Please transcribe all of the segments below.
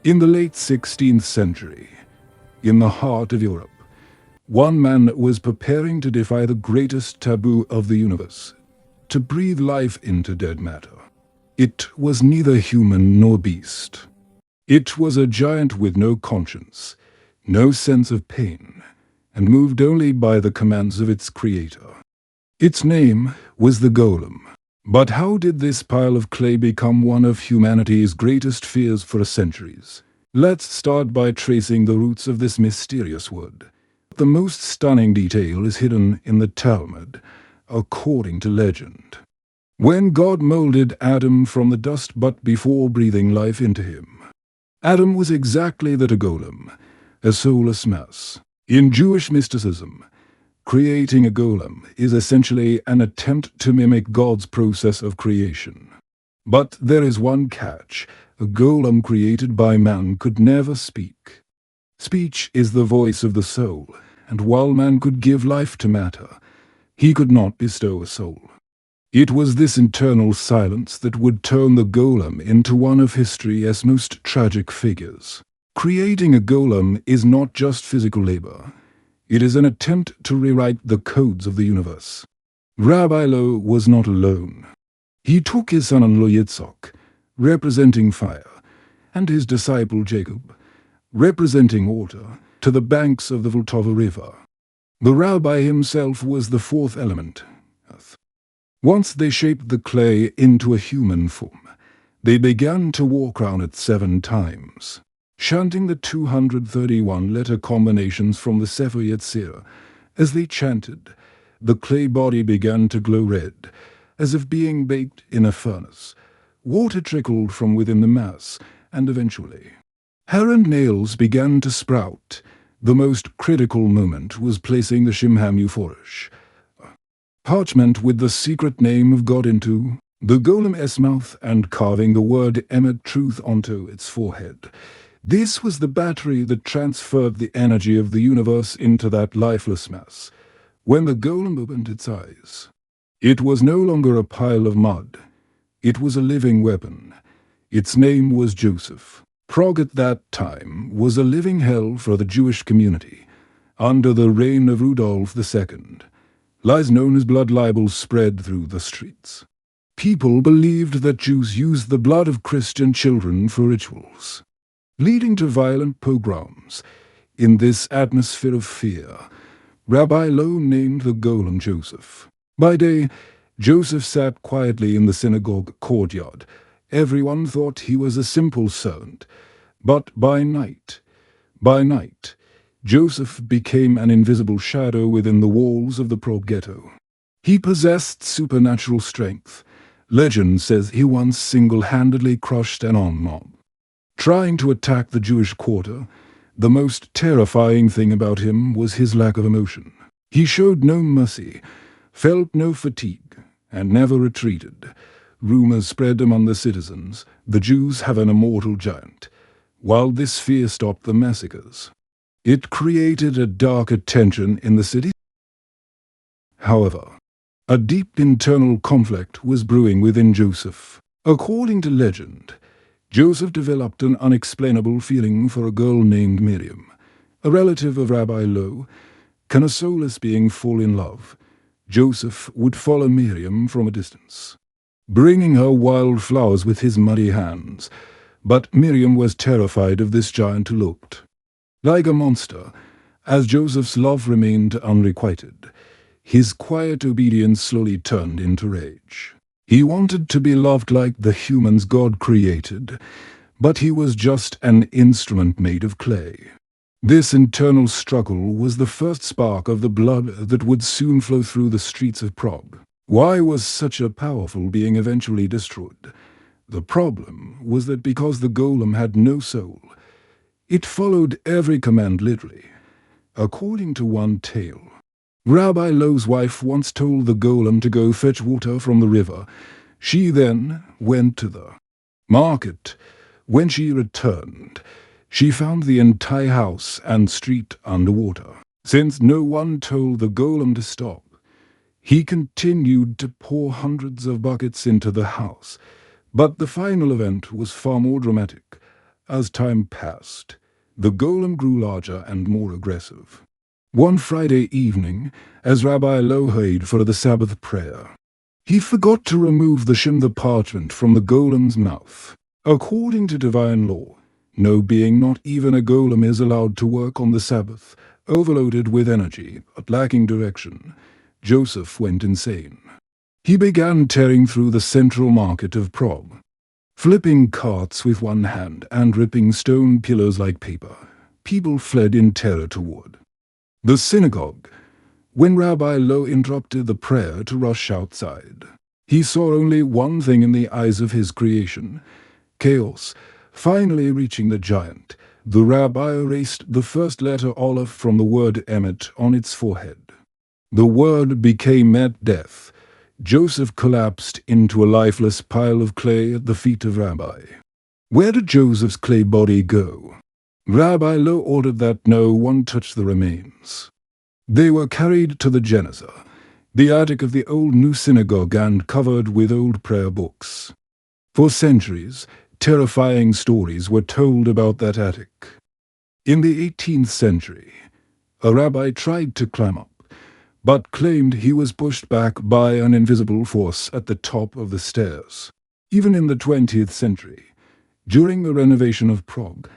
In the late 16th century, in the heart of Europe, one man was preparing to defy the greatest taboo of the universe, to breathe life into dead matter. It was neither human nor beast. It was a giant with no conscience, no sense of pain, and moved only by the commands of its creator. Its name was the Golem. But how did this pile of clay become one of humanity's greatest fears for centuries? Let's start by tracing the roots of this mysterious word. The most stunning detail is hidden in the Talmud, according to legend. When God molded Adam from the dust but before breathing life into him, Adam was exactly that, a golem, a soulless mass. In Jewish mysticism, creating a golem is essentially an attempt to mimic God's process of creation. But there is one catch: a golem created by man could never speak. Speech is the voice of the soul, and while man could give life to matter, he could not bestow a soul. It was this internal silence that would turn the golem into one of history's most tragic figures. Creating a golem is not just physical labor. It is an attempt to rewrite the codes of the universe. Rabbi Loew was not alone. He took his son-in-law Yitzhak, representing fire, and his disciple Jacob, representing water, to the banks of the Vltava river. The rabbi himself was the fourth element, earth. Once they shaped the clay into a human form, they began to walk round it 7 times. Chanting the 231 letter combinations from the Sefer Yetzirah. As they chanted, the clay body began to glow red, as if being baked in a furnace. Water trickled from within the mass, and eventually, hair and nails began to sprout. The most critical moment was placing the Shimham Euphorish, parchment with the secret name of God, into the golem's mouth and carving the word Emet, truth, onto its forehead. This was the battery that transferred the energy of the universe into that lifeless mass. When the golem opened its eyes, it was no longer a pile of mud. It was a living weapon. Its name was Joseph. Prague at that time was a living hell for the Jewish community. Under the reign of Rudolph II, lies known as blood libels spread through the streets. People believed that Jews used the blood of Christian children for rituals, leading to violent pogroms. In this atmosphere of fear, Rabbi Loew named the golem Joseph. By day, Joseph sat quietly in the synagogue courtyard. Everyone thought he was a simple servant. But by night, Joseph became an invisible shadow within the walls of the Prague ghetto. He possessed supernatural strength. Legend says he once single-handedly crushed an armed mob trying to attack the Jewish quarter. The most terrifying thing about him was his lack of emotion. He showed no mercy, felt no fatigue, and never retreated. Rumors spread among the citizens: the Jews have an immortal giant. While this fear stopped the massacres, it created a darker tension in the city. However, a deep internal conflict was brewing within Joseph. According to legend, Joseph developed an unexplainable feeling for a girl named Miriam, a relative of Rabbi Loew. Can a soulless being fall in love? Joseph would follow Miriam from a distance, bringing her wild flowers with his muddy hands. But Miriam was terrified of this giant who looked like a monster. As Joseph's love remained unrequited, his quiet obedience slowly turned into rage. He wanted to be loved like the humans God created, but he was just an instrument made of clay. This internal struggle was the first spark of the blood that would soon flow through the streets of Prague. Why was such a powerful being eventually destroyed? The problem was that because the golem had no soul, it followed every command literally. According to one tale, Rabbi Loew's wife once told the golem to go fetch water from the river. She then went to the market. When she returned, she found the entire house and street underwater. Since no one told the golem to stop, he continued to pour hundreds of buckets into the house. But the final event was far more dramatic. As time passed, the golem grew larger and more aggressive. One Friday evening, as Rabbi Loew hurried for the Sabbath prayer, he forgot to remove the parchment from the golem's mouth. According to divine law, no being, not even a golem, is allowed to work on the Sabbath. Overloaded with energy, but lacking direction, Joseph went insane. He began tearing through the central market of Prague, flipping carts with one hand and ripping stone pillars like paper. People fled in terror toward the synagogue. When Rabbi Loew interrupted the prayer to rush outside, he saw only one thing in the eyes of his creation: chaos. Finally reaching the giant, the rabbi erased the first letter Aleph from the word Emet on its forehead. The word became Met, death. Joseph collapsed into a lifeless pile of clay at the feet of Rabbi. Where did Joseph's clay body go? Rabbi Loew ordered that no one touch the remains. They were carried to the Geneza, the attic of the old new synagogue, and covered with old prayer books. For centuries, terrifying stories were told about that attic. In the 18th century, a rabbi tried to climb up, but claimed he was pushed back by an invisible force at the top of the stairs. Even in the 20th century, during the renovation of Prague,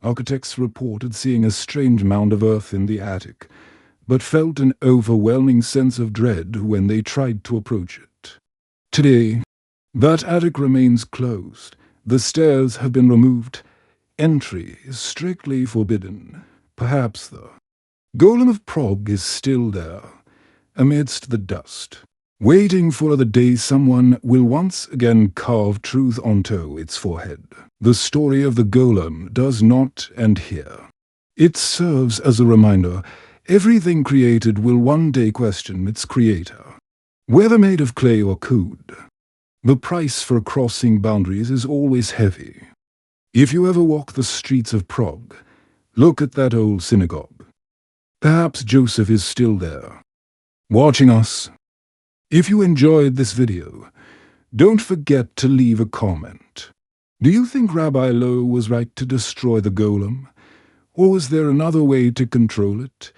architects reported seeing a strange mound of earth in the attic, but felt an overwhelming sense of dread when they tried to approach it. Today, that attic remains closed. The stairs have been removed. Entry is strictly forbidden. Perhaps the golem of Prague is still there, amidst the dust, waiting for the day someone will once again carve truth onto its forehead. The story of the golem does not end here. It serves as a reminder: everything created will one day question its creator. Whether made of clay or code, the price for crossing boundaries is always heavy. If you ever walk the streets of Prague, look at that old synagogue. Perhaps Joseph is still there, watching us. If you enjoyed this video, don't forget to leave a comment. Do you think Rabbi Loew was right to destroy the golem? Or was there another way to control it?